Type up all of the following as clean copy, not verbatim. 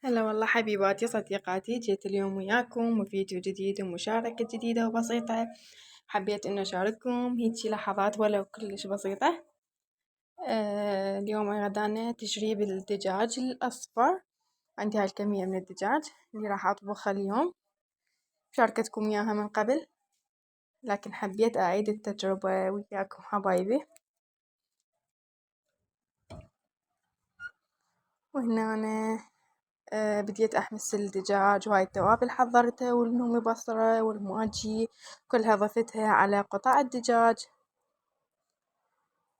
هلا والله حبيباتي صديقاتي، جيت اليوم وياكم وفيديو جديد ومشاركة جديدة وبسيطة. حبيت انه اشارككم هيجي لحظات ولو كلش بسيطة. اليوم غدانا تشريب الدجاج الاصفر. عندي هالكمية من الدجاج اللي راح اطبخها اليوم. شاركتكم اياها من قبل، لكن حبيت اعيد التجربة وياكم حبايبي. وهنا أنا بديت أحمس الدجاج، وهاي التوابل حضرتها والنومي بصرة والماجي كلها ضفتها على قطع الدجاج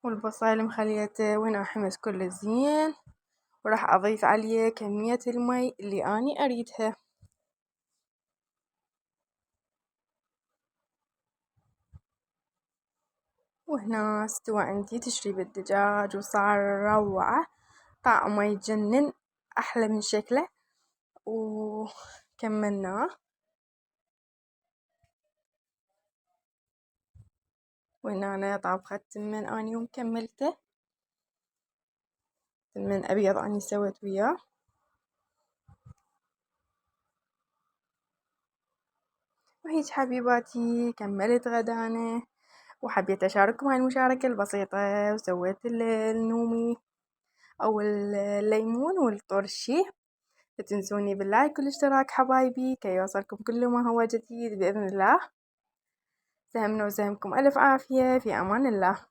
والبصل مخليته. وهنا حمس كله زين، وراح أضيف عليه كمية المي اللي أني أريدها. وهنا استوى عندي تشريب الدجاج وصار روعة، طعمه يجنن أحلى من شكله. وكملناه. وهنا أنا طابخة تمن أني يوم كملته، تمن أبيض أني سويت وياه. وهيج حبيباتي كملت غدانا، وحبيت أشارككم هاي المشاركة البسيطة. وسويت النومي أو الليمون والطرشي. لا تنسوني باللايك والاشتراك حبايبي كي يوصلكم كل ما هو جديد بإذن الله. سهمنا وسهمكم ألف عافية، في أمان الله.